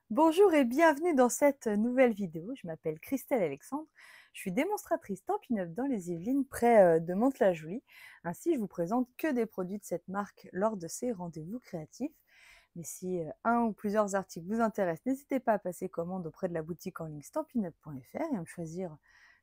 Bonjour et bienvenue dans cette nouvelle vidéo. Je m'appelle Christelle Alexandre. Je suis démonstratrice Stampin' Up dans les Yvelines, près de Mantes-la-Jolie. Ainsi, je vous présente que des produits de cette marque lors de ces rendez-vous créatifs. Mais si un ou plusieurs articles vous intéressent, n'hésitez pas à passer commande auprès de la boutique en ligne stampinup.fr et à me choisir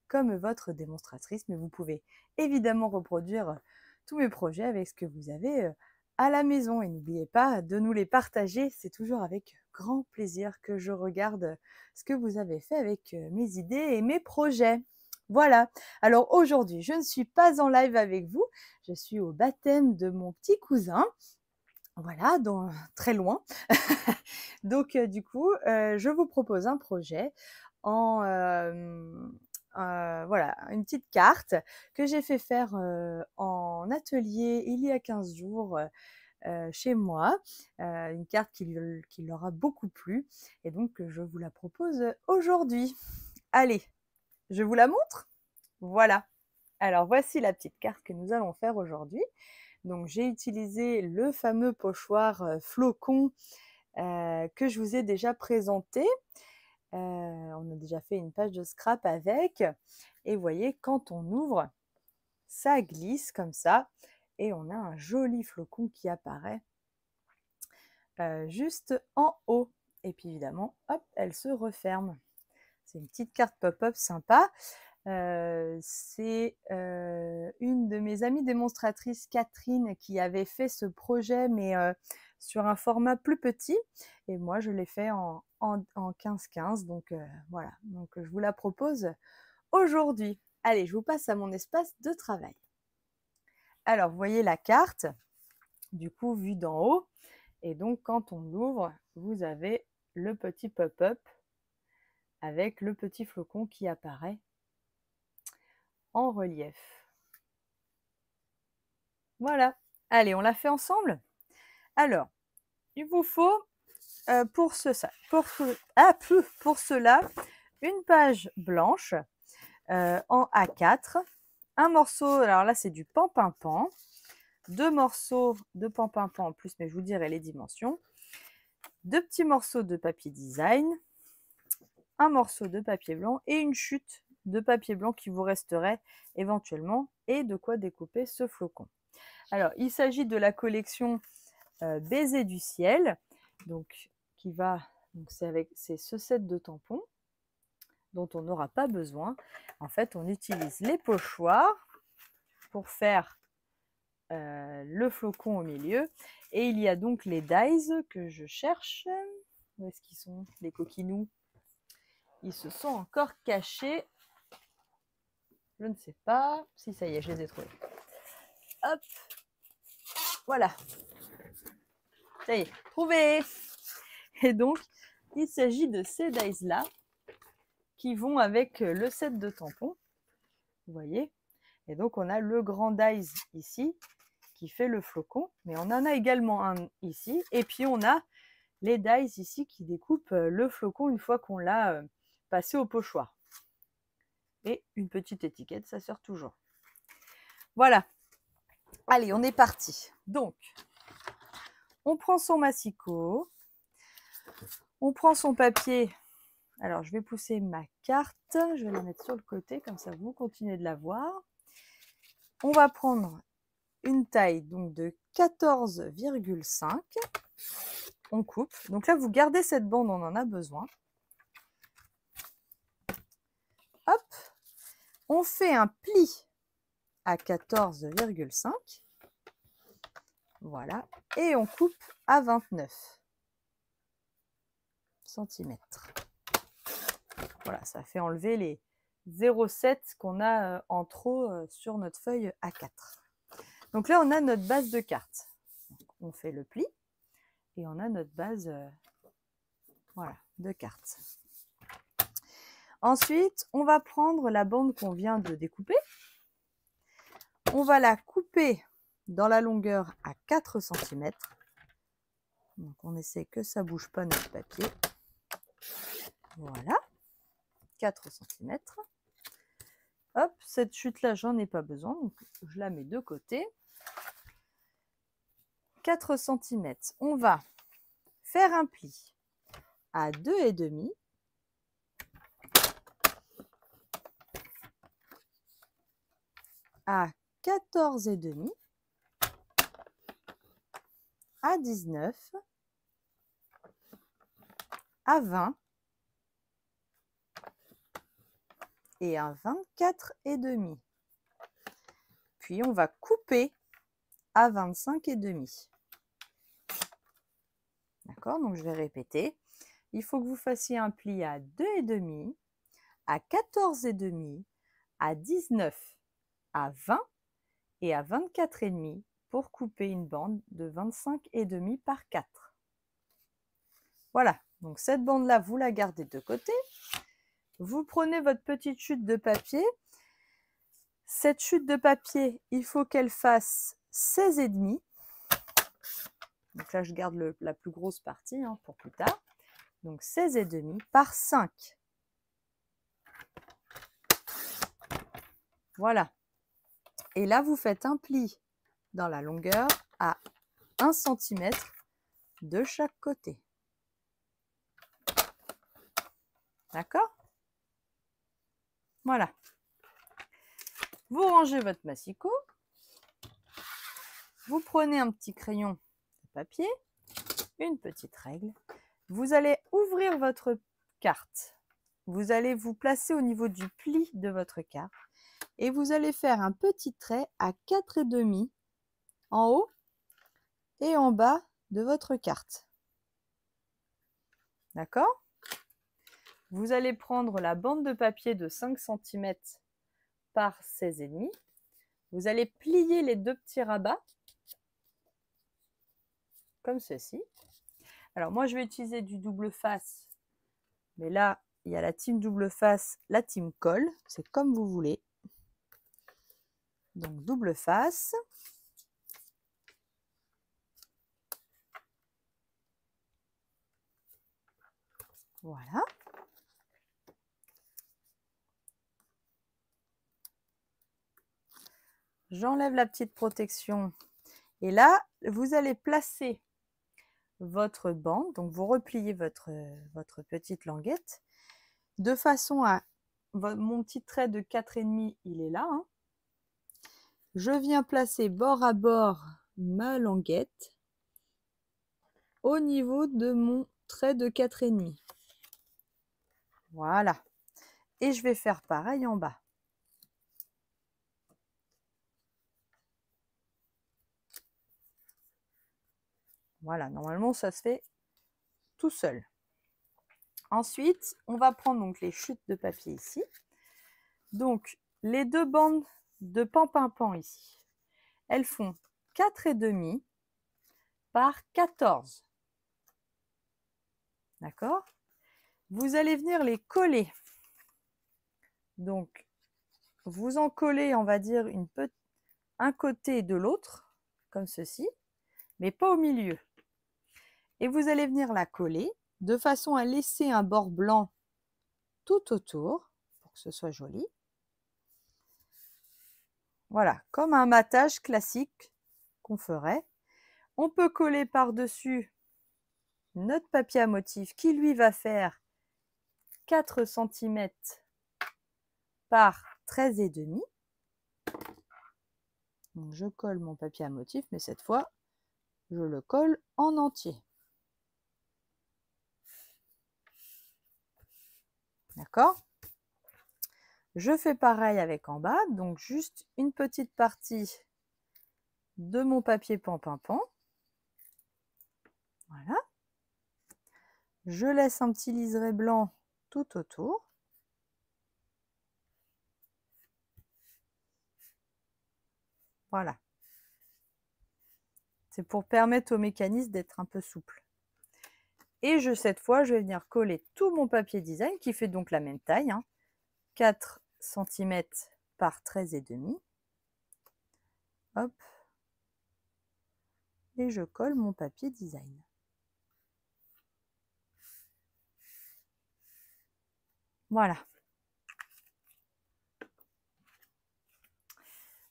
comme votre démonstratrice. Mais vous pouvez évidemment reproduire tous mes projets avec ce que vous avez à la maison. Et n'oubliez pas de nous les partager. C'est toujours avec grand plaisir que je regarde ce que vous avez fait avec mes idées et mes projets. Voilà. Alors aujourd'hui, je ne suis pas en live avec vous. Je suis au baptême de mon petit cousin. Voilà, très loin. Donc du coup, je vous propose un projet en voilà, une petite carte que j'ai fait faire en atelier il y a 15 jours chez moi, une carte qui leur a beaucoup plu et donc je vous la propose aujourd'hui. Allez, je vous la montre? Voilà. Alors voici la petite carte que nous allons faire aujourd'hui. Donc j'ai utilisé le fameux pochoir flocon que je vous ai déjà présenté. On a déjà fait une page de scrap avec. Et vous voyez, quand on ouvre, ça glisse comme ça. Et on a un joli flocon qui apparaît juste en haut. Et puis évidemment, hop, elle se referme. C'est une petite carte pop-up sympa. C'est une de mes amies démonstratrices, Catherine, qui avait fait ce projet, mais sur un format plus petit. Et moi, je l'ai fait en 15-15. Donc voilà, donc je vous la propose aujourd'hui. Allez, je vous passe à mon espace de travail. Alors, vous voyez la carte, du coup, vue d'en haut. Et donc, quand on l'ouvre, vous avez le petit pop-up avec le petit flocon qui apparaît en relief. Voilà. Allez, on l'a fait ensemble? Alors, il vous faut pour cela une page blanche en A4, un morceau, alors là c'est du pan-pin-pan, deux morceaux de pan-pin-pan en plus, mais je vous dirai les dimensions, deux petits morceaux de papier design, un morceau de papier blanc et une chute de papier blanc qui vous resterait éventuellement et de quoi découper ce flocon. Alors, il s'agit de la collection Baiser du ciel, donc c'est ce set de tampons dont on n'aura pas besoin. En fait, on utilise les pochoirs pour faire le flocon au milieu. Et il y a donc les dies que je cherche. Où est-ce qu'ils sont, les coquinous? Ils se sont encore cachés. Je ne sais pas. Si, ça y est, je les ai trouvés. Hop. Voilà. Ça y est, trouvé. Et donc, il s'agit de ces dies-là qui vont avec le set de tampons. Vous voyez? Et donc, on a le grand dies ici qui fait le flocon, mais on en a également un ici. Et puis, on a les dies ici qui découpent le flocon une fois qu'on l'a passé au pochoir. Et une petite étiquette, ça sert toujours. Voilà. Allez, on est parti. Donc, on prend son massicot, on prend son papier. Alors, je vais pousser ma carte, je vais la mettre sur le côté, comme ça vous continuez de la voir. On va prendre une taille donc de 14,5. On coupe. Donc là, vous gardez cette bande, on en a besoin. Hop, on fait un pli à 14,5. Voilà. Et on coupe à 29 cm. Voilà, ça fait enlever les 0,7 qu'on a en trop sur notre feuille A4. Donc là, on a notre base de carte. On fait le pli et on a notre base voilà, de carte. Ensuite, on va prendre la bande qu'on vient de découper. On va la couper dans la longueur à 4 cm. Donc on essaie que ça ne bouge pas notre papier. Voilà, 4 cm. Hop, cette chute-là, j'en ai pas besoin, donc je la mets de côté. 4 cm. On va faire un pli à 2,5, à 14,5, à 19, à 20 et à 24,5. Puis on va couper à 25,5. D'accord? Donc je vais répéter. Il faut que vous fassiez un pli à 2,5, à 14,5, à 19, à 20 et à 24,5 pour couper une bande de 25,5 par 4. Voilà, donc cette bande-là, vous la gardez de côté. Vous prenez votre petite chute de papier. Cette chute de papier, il faut qu'elle fasse 16,5. Donc là, je garde la plus grosse partie hein, pour plus tard. Donc 16,5 par 5. Voilà. Et là, vous faites un pli dans la longueur à 1 cm de chaque côté. D'accord? Voilà. Vous rangez votre massicot. Vous prenez un petit crayon de papier, une petite règle. Vous allez ouvrir votre carte. Vous allez vous placer au niveau du pli de votre carte et vous allez faire un petit trait à 4,5 en haut et en bas de votre carte. D'accord? Vous allez prendre la bande de papier de 5 cm par 16,5. Vous allez plier les deux petits rabats comme ceci. Alors moi je vais utiliser du double face, mais là il y a la team double face, la team colle, c'est comme vous voulez. Donc double face. Voilà. J'enlève la petite protection et là vous allez placer votre bande, donc vous repliez votre petite languette de façon à, mon petit trait de 4,5 il est là, hein. Je viens placer bord à bord ma languette au niveau de mon trait de 4,5. Voilà. Et je vais faire pareil en bas. Voilà, normalement ça se fait tout seul. Ensuite, on va prendre donc les chutes de papier ici. Donc, les deux bandes de pan-pan-pan ici, elles font 4,5 par 14. D'accord? Vous allez venir les coller. Donc, vous en collez, on va dire, un côté de l'autre, comme ceci, mais pas au milieu. Et vous allez venir la coller de façon à laisser un bord blanc tout autour, pour que ce soit joli. Voilà, comme un matage classique qu'on ferait. On peut coller par-dessus notre papier à motif qui lui va faire 4 cm par 13,5. Donc je colle mon papier à motif, mais cette fois, je le colle en entier. D'accord? Je fais pareil avec en bas, donc juste une petite partie de mon papier pan-pan-pan. Voilà. Je laisse un petit liseré blanc tout autour. Voilà. C'est pour permettre au mécanisme d'être un peu souple. Et cette fois, je vais venir coller tout mon papier design qui fait donc la même taille, hein, 4 cm par 13,5. Hop. Et je colle mon papier design. Voilà.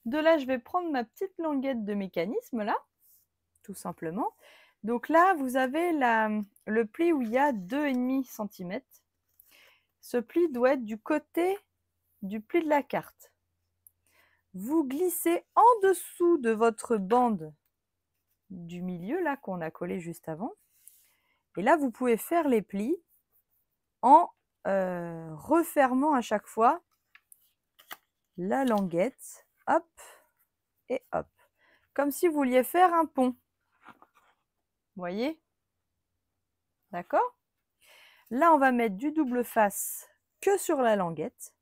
De là, je vais prendre ma petite languette de mécanisme, là, tout simplement. Donc là, vous avez le pli où il y a 2,5 cm. Ce pli doit être du côté du pli de la carte. Vous glissez en dessous de votre bande du milieu, là, qu'on a collé juste avant. Et là, vous pouvez faire les plis en refermant à chaque fois la languette, hop, et hop. Comme si vous vouliez faire un pont. Vous voyez? D'accord? Là, on va mettre du double face que sur la languette.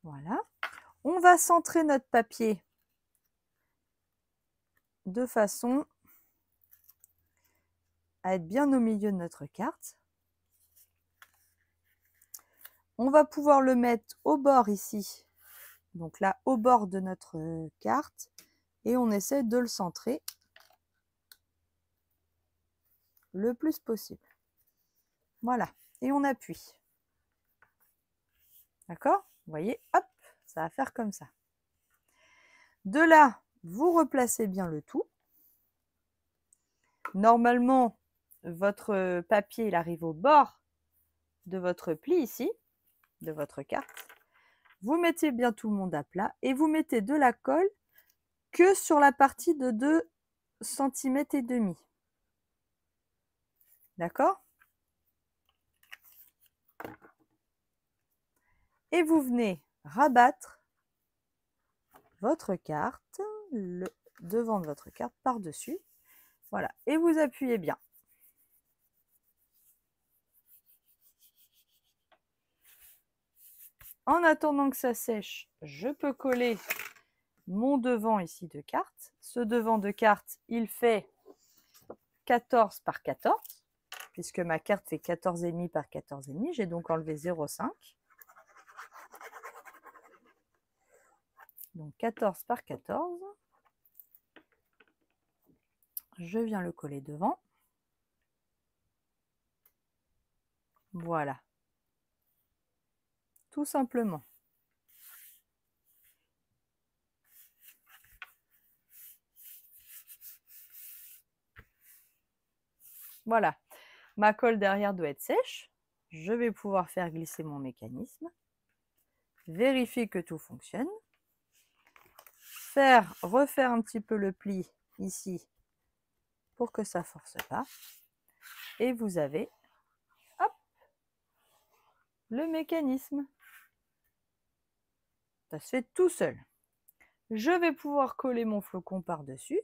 Voilà. On va centrer notre papier de façon à être bien au milieu de notre carte. On va pouvoir le mettre au bord ici, donc là au bord de notre carte, et on essaie de le centrer le plus possible. Voilà, et on appuie. D'accord? Vous voyez, hop, ça va faire comme ça. De là, vous replacez bien le tout. Normalement, votre papier, il arrive au bord de votre pli ici, de votre carte. Vous mettez bien tout le monde à plat et vous mettez de la colle que sur la partie de 2,5 cm. D'accord? Et vous venez rabattre votre carte, le devant de votre carte par-dessus. Voilà, et vous appuyez bien. En attendant que ça sèche, je peux coller mon devant ici de carte. Ce devant de carte, il fait 14 par 14, puisque ma carte fait 14,5 par 14,5. J'ai donc enlevé 0,5. Donc 14 par 14. Je viens le coller devant. Voilà. Tout simplement. Voilà. Ma colle derrière doit être sèche. Je vais pouvoir faire glisser mon mécanisme. Vérifier que tout fonctionne. Refaire un petit peu le pli ici pour que ça ne force pas. Et vous avez, hop, le mécanisme. Ça se fait tout seul. Je vais pouvoir coller mon flocon par-dessus.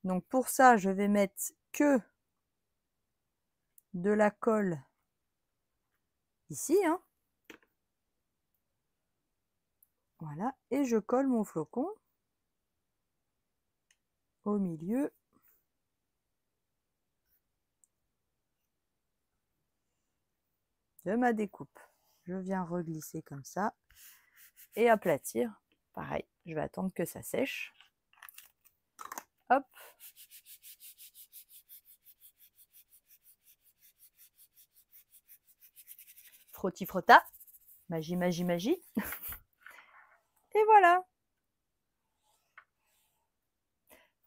Donc pour ça, je vais mettre que de la colle ici, hein. Voilà, et je colle mon flocon au milieu de ma découpe. Je viens reglisser comme ça et aplatir. Pareil, je vais attendre que ça sèche. Hop. Frotti frotta. Magie, magie, magie. Et voilà.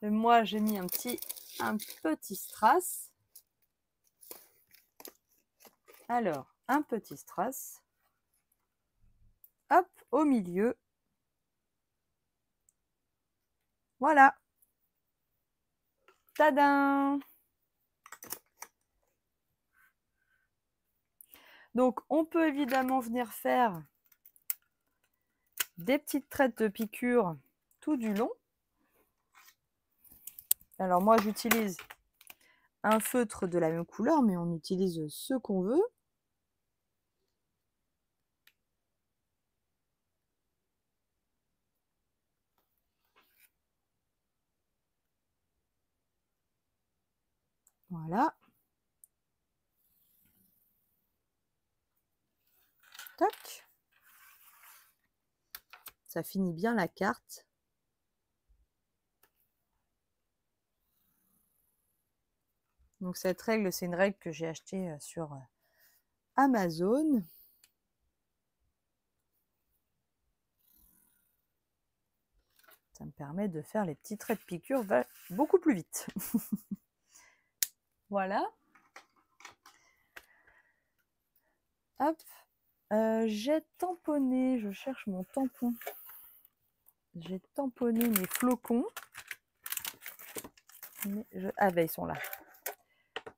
Et moi, j'ai mis un petit strass. Alors, un petit strass. Hop, au milieu. Voilà. Tadam! Donc, on peut évidemment venir faire des petites traites de piqûre tout du long. Alors, moi, j'utilise un feutre de la même couleur, mais on utilise ce qu'on veut. Voilà. Tac. Ça finit bien la carte. Donc cette règle, c'est une règle que j'ai achetée sur Amazon. Ça me permet de faire les petits traits de piqûre beaucoup plus vite. Voilà. Hop. J'ai tamponné, je cherche mon tampon. J'ai tamponné mes flocons. Ah ben ils sont là.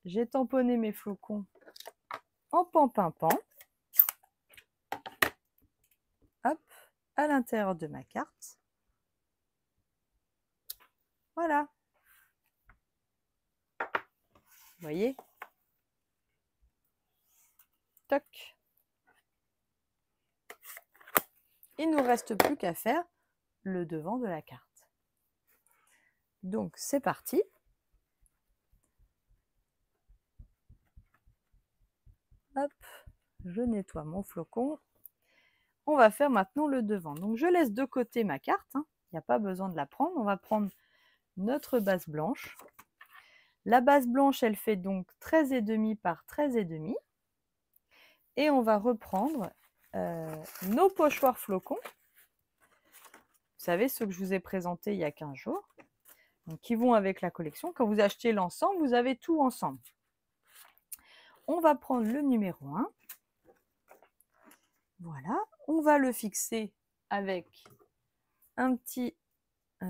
J'ai tamponné mes flocons en pan-pimpant. Hop, à l'intérieur de ma carte. Voilà. Vous voyez? Toc. Il ne nous reste plus qu'à faire le devant de la carte. Donc c'est parti. Hop, je nettoie mon flocon. On va faire maintenant le devant. Donc je laisse de côté ma carte. Il n'y a pas besoin de la prendre. On va prendre notre base blanche. La base blanche, elle fait donc 13,5 par 13,5. Et on va reprendre nos pochoirs flocons. Vous savez, ceux que je vous ai présentés il y a 15 jours. Donc, qui vont avec la collection. Quand vous achetez l'ensemble, vous avez tout ensemble. On va prendre le numéro 1. Voilà. On va le fixer avec un petit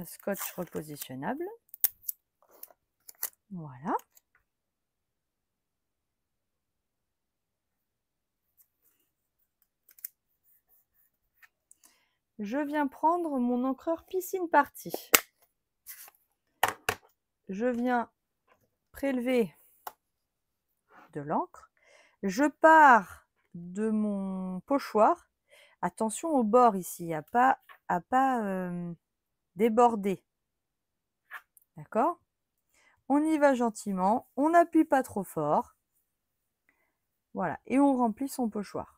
scotch repositionnable. Voilà. Je viens prendre mon encreur Piscine Party. Je viens prélever de l'encre. Je pars de mon pochoir. Attention au bord ici, à pas déborder. D'accord? On y va gentiment, on n'appuie pas trop fort. Voilà, et on remplit son pochoir.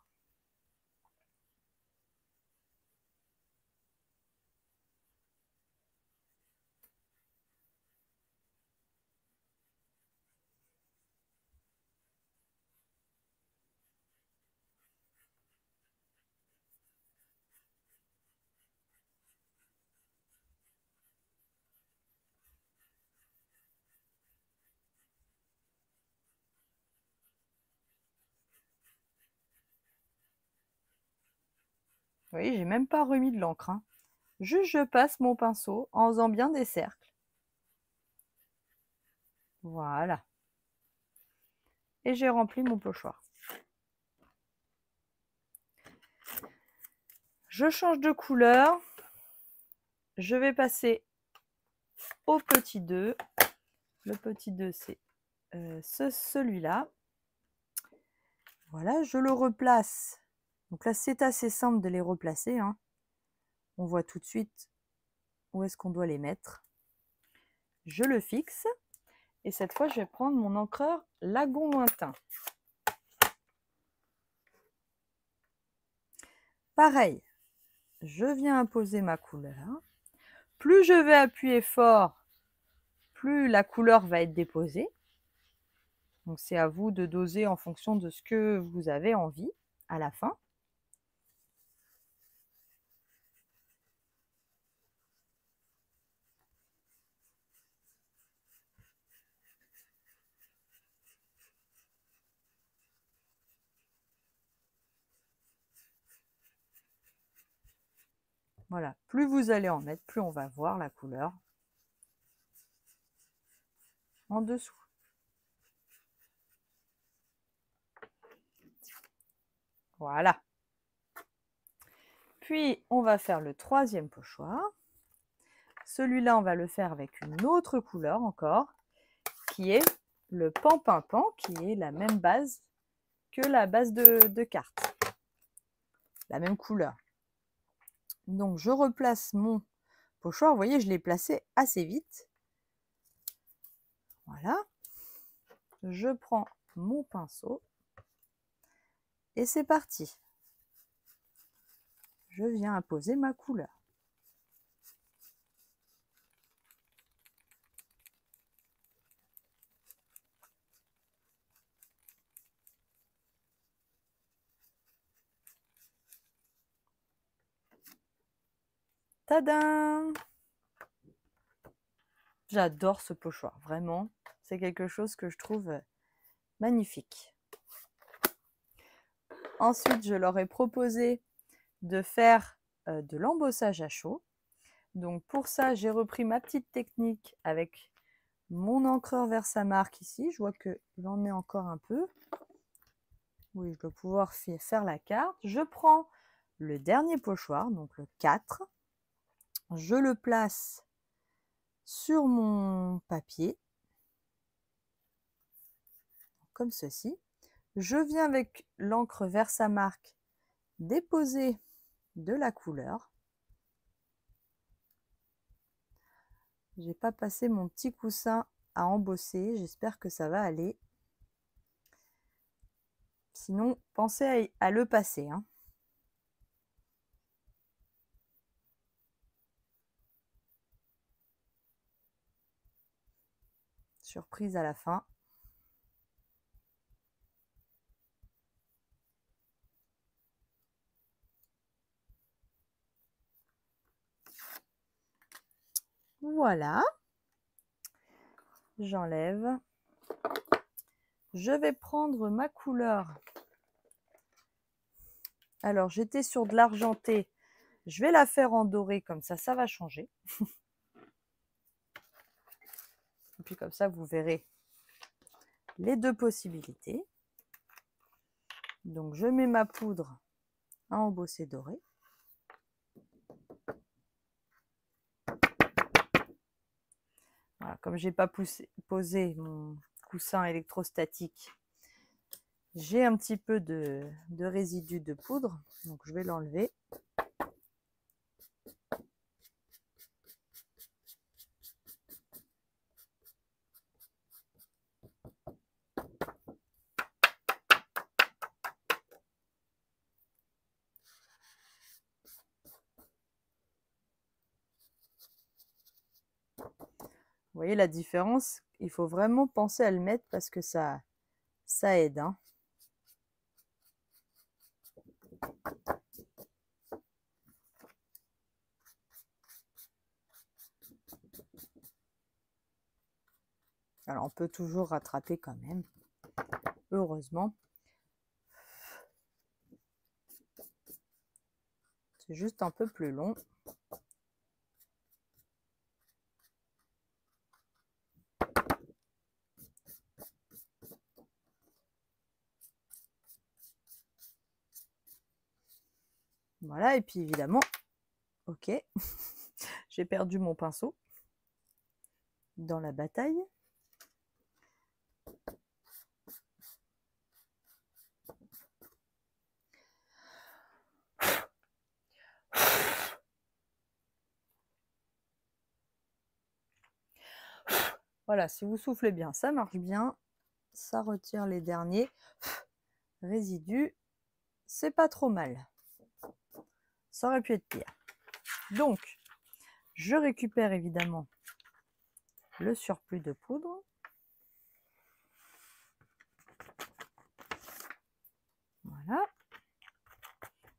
Vous voyez, j'ai même pas remis de l'encre. Juste, je passe mon pinceau en faisant bien des cercles. Voilà. Et j'ai rempli mon pochoir. Je change de couleur. Je vais passer au petit 2. Le petit 2, c'est celui-là. Voilà, je le replace. Donc là, c'est assez simple de les replacer. On voit tout de suite où est-ce qu'on doit les mettre. Je le fixe. Et cette fois, je vais prendre mon encreur Lagon Lointain. Pareil, je viens imposer ma couleur. Plus je vais appuyer fort, plus la couleur va être déposée. Donc c'est à vous de doser en fonction de ce que vous avez envie à la fin. Voilà, plus vous allez en mettre, plus on va voir la couleur en dessous. Voilà. Puis, on va faire le troisième pochoir. Celui-là, on va le faire avec une autre couleur encore, qui est le pan-pimpant, qui est la même base que la base de carte. La même couleur. Donc, je replace mon pochoir. Vous voyez, je l'ai placé assez vite. Voilà. Je prends mon pinceau. Et c'est parti. Je viens apposer ma couleur. Tadam! J'adore ce pochoir, vraiment. C'est quelque chose que je trouve magnifique. Ensuite, je leur ai proposé de faire de l'embossage à chaud. Donc pour ça, j'ai repris ma petite technique avec mon encreur Versamark ici. Je vois qu'il en est encore un peu. Oui, je dois pouvoir faire la carte. Je prends le dernier pochoir, donc le 4. Je le place sur mon papier, comme ceci. Je viens avec l'encre Versamark déposer de la couleur. J'ai pas passé mon petit coussin à embosser, j'espère que ça va aller. Sinon, pensez à le passer, hein. Surprise à la fin. Voilà. J'enlève. Je vais prendre ma couleur. Alors, j'étais sur de l'argenté. Je vais la faire en doré, comme ça va changer. Et puis comme ça, vous verrez les deux possibilités. Donc, je mets ma poudre à embosser doré. Voilà, comme je n'ai pas posé mon coussin électrostatique, j'ai un petit peu de résidu de poudre, donc je vais l'enlever. Vous voyez la différence? Il faut vraiment penser à le mettre parce que ça aide, hein. Alors, on peut toujours rattraper quand même, heureusement. C'est juste un peu plus long. Voilà, et puis évidemment, ok, j'ai perdu mon pinceau dans la bataille. Voilà, si vous soufflez bien, ça marche bien. Ça retire les derniers résidus. C'est pas trop mal. Ça aurait pu être pire. Donc, je récupère évidemment le surplus de poudre. Voilà.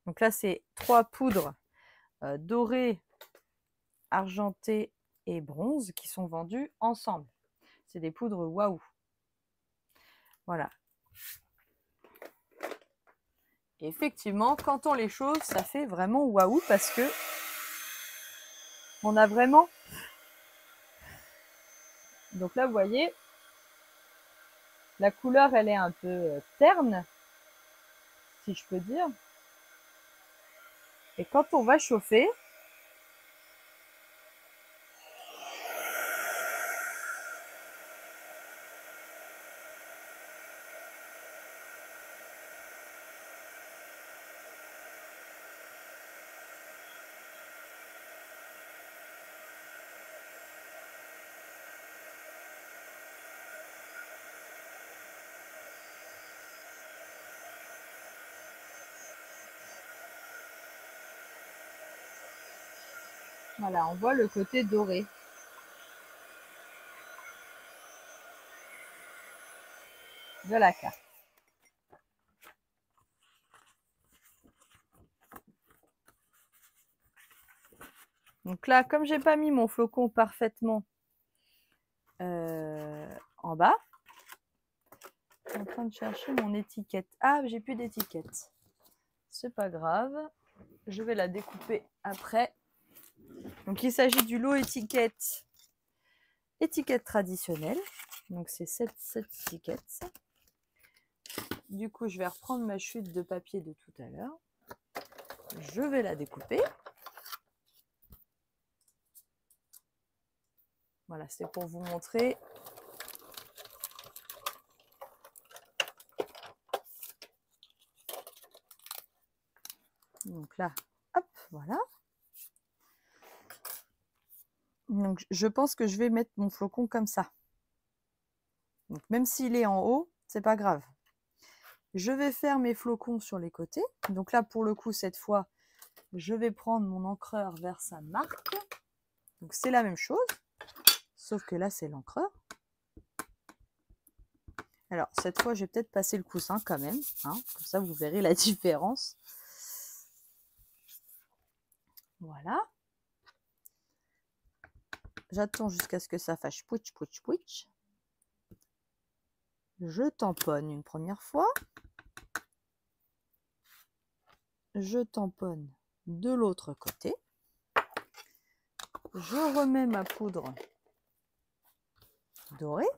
Donc là, c'est 3 poudres dorées, argentées et bronze qui sont vendues ensemble. C'est des poudres waouh. Voilà. Et effectivement, quand on les chauffe, ça fait vraiment waouh parce que on a vraiment... Donc là, vous voyez, la couleur, elle est un peu terne, si je peux dire. Et quand on va chauffer, voilà, on voit le côté doré. De la carte. Donc là, comme j'ai pas mis mon flocon parfaitement en bas. Je suis en train de chercher mon étiquette. Ah, j'ai plus d'étiquette. C'est pas grave. Je vais la découper après. Donc, il s'agit du lot étiquette traditionnelle. Donc, c'est cette étiquette. Du coup, je vais reprendre ma chute de papier de tout à l'heure. Je vais la découper. Voilà, c'est pour vous montrer. Donc là, hop, voilà. Donc, je pense que je vais mettre mon flocon comme ça. Donc, même s'il est en haut, c'est pas grave. Je vais faire mes flocons sur les côtés. Donc là, pour le coup, cette fois, je vais prendre mon encreur vers sa marque. Donc, c'est la même chose, sauf que là, c'est l'encreur. Alors, cette fois, je vais peut-être passer le coussin quand même. Hein, comme ça, vous verrez la différence. Voilà. J'attends jusqu'à ce que ça fasse pouitch, pouitch, pouitch. Je tamponne une première fois. Je tamponne de l'autre côté. Je remets ma poudre dorée.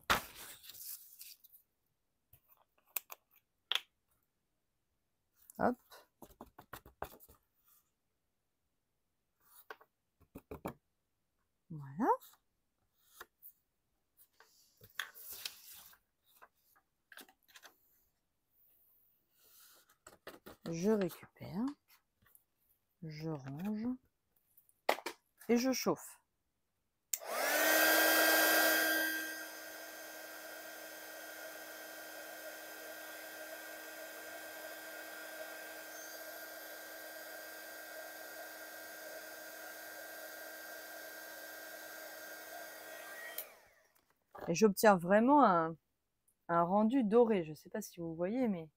Hop. Voilà. Je récupère. Je range. Et je chauffe. Et j'obtiens vraiment un rendu doré. Je ne sais pas si vous voyez, mais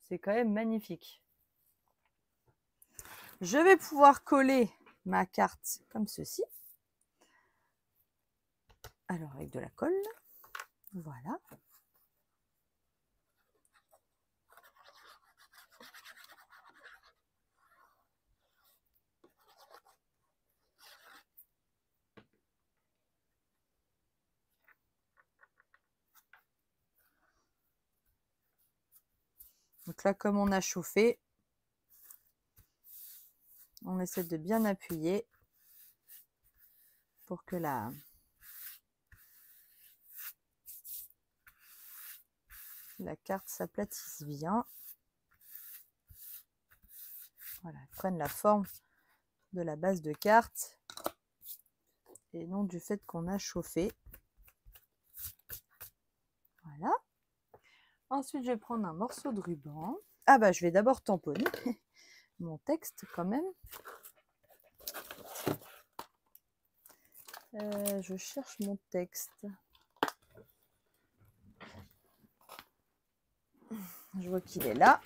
c'est quand même magnifique. Je vais pouvoir coller ma carte comme ceci. Alors, avec de la colle. Voilà. Donc là, comme on a chauffé, on essaie de bien appuyer pour que la carte s'aplatisse bien. Voilà, elle prenne la forme de la base de carte et non du fait qu'on a chauffé. Voilà. Ensuite, je vais prendre un morceau de ruban. Ah bah, je vais d'abord tamponner mon texte quand même. Je cherche mon texte. Je vois qu'il est là.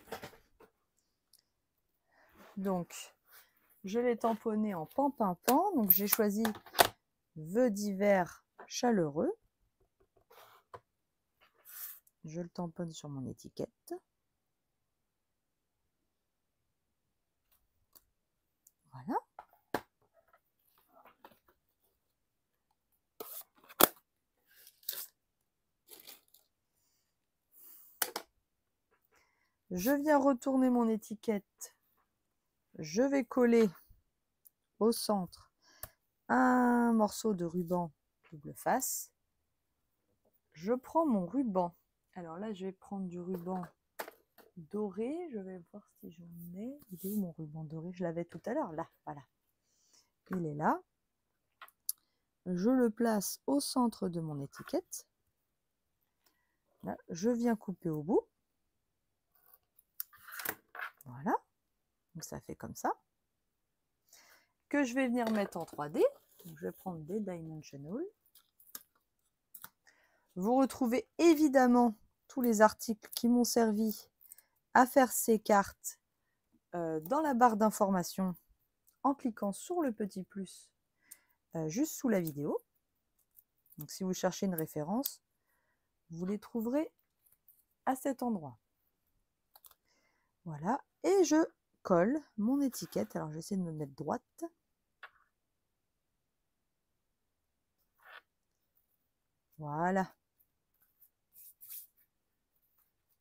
Donc, je l'ai tamponné en pan-pimpant. Donc, j'ai choisi vœux d'hiver chaleureux. Je le tamponne sur mon étiquette. Voilà. Je viens retourner mon étiquette. Je vais coller au centre un morceau de ruban double face. Je prends mon ruban. Alors là, je vais prendre du ruban doré. Je vais voir si j'en ai. Il est où mon ruban doré? Je l'avais tout à l'heure. Là, voilà. Il est là. Je le place au centre de mon étiquette. Là, je viens couper au bout. Voilà. Donc ça fait comme ça. Que je vais venir mettre en 3D. Donc, je vais prendre des Dimensional. Vous retrouvez évidemment tous les articles qui m'ont servi à faire ces cartes dans la barre d'information en cliquant sur le petit plus juste sous la vidéo. Donc si vous cherchez une référence, vous les trouverez à cet endroit. Voilà, et je colle mon étiquette. Alors j'essaie de me mettre droite. Voilà.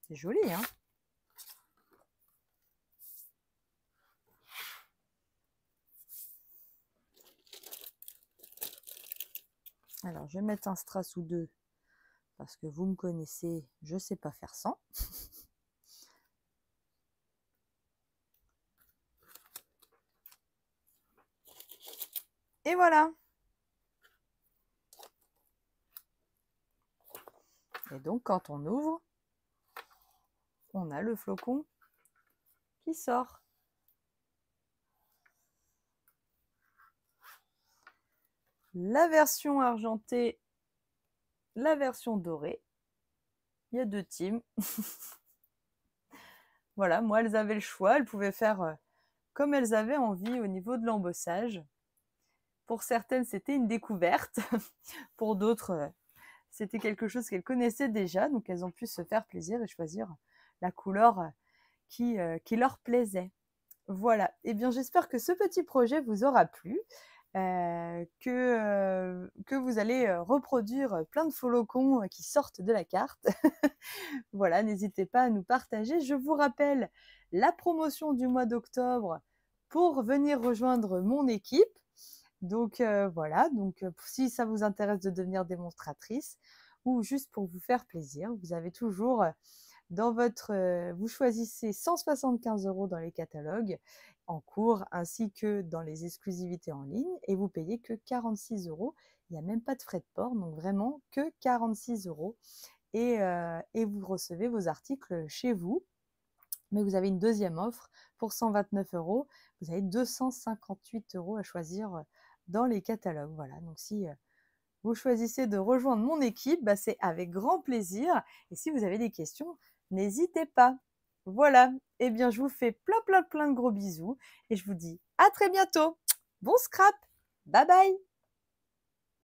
C'est joli, hein? Alors, je vais mettre un strass ou deux, parce que vous me connaissez, je ne sais pas faire sans. Et voilà. Et donc, quand on ouvre, on a le flocon qui sort. La version argentée, la version dorée. Il y a deux teams. Voilà, moi, elles avaient le choix. Elles pouvaient faire comme elles avaient envie au niveau de l'embossage. Pour certaines, c'était une découverte. Pour d'autres, c'était quelque chose qu'elles connaissaient déjà. Donc, elles ont pu se faire plaisir et choisir la couleur qui leur plaisait. Voilà. Eh bien, j'espère que ce petit projet vous aura plu. Que vous allez reproduire plein de flocons qui sortent de la carte. Voilà, n'hésitez pas à nous partager. Je vous rappelle la promotion du mois d'octobre pour venir rejoindre mon équipe. Donc voilà, donc si ça vous intéresse de devenir démonstratrice ou juste pour vous faire plaisir, vous avez toujours dans votre... vous choisissez 175 € dans les catalogues en cours ainsi que dans les exclusivités en ligne et vous payez que 46 €. Il n'y a même pas de frais de port, donc vraiment que 46 € et vous recevez vos articles chez vous. Mais vous avez une deuxième offre pour 129 €. Vous avez 258 € à choisir dans les catalogues. Voilà, donc si vous choisissez de rejoindre mon équipe, bah, c'est avec grand plaisir. Et si vous avez des questions, n'hésitez pas. Voilà, eh bien je vous fais plein de gros bisous et je vous dis à très bientôt. Bon scrap, bye bye.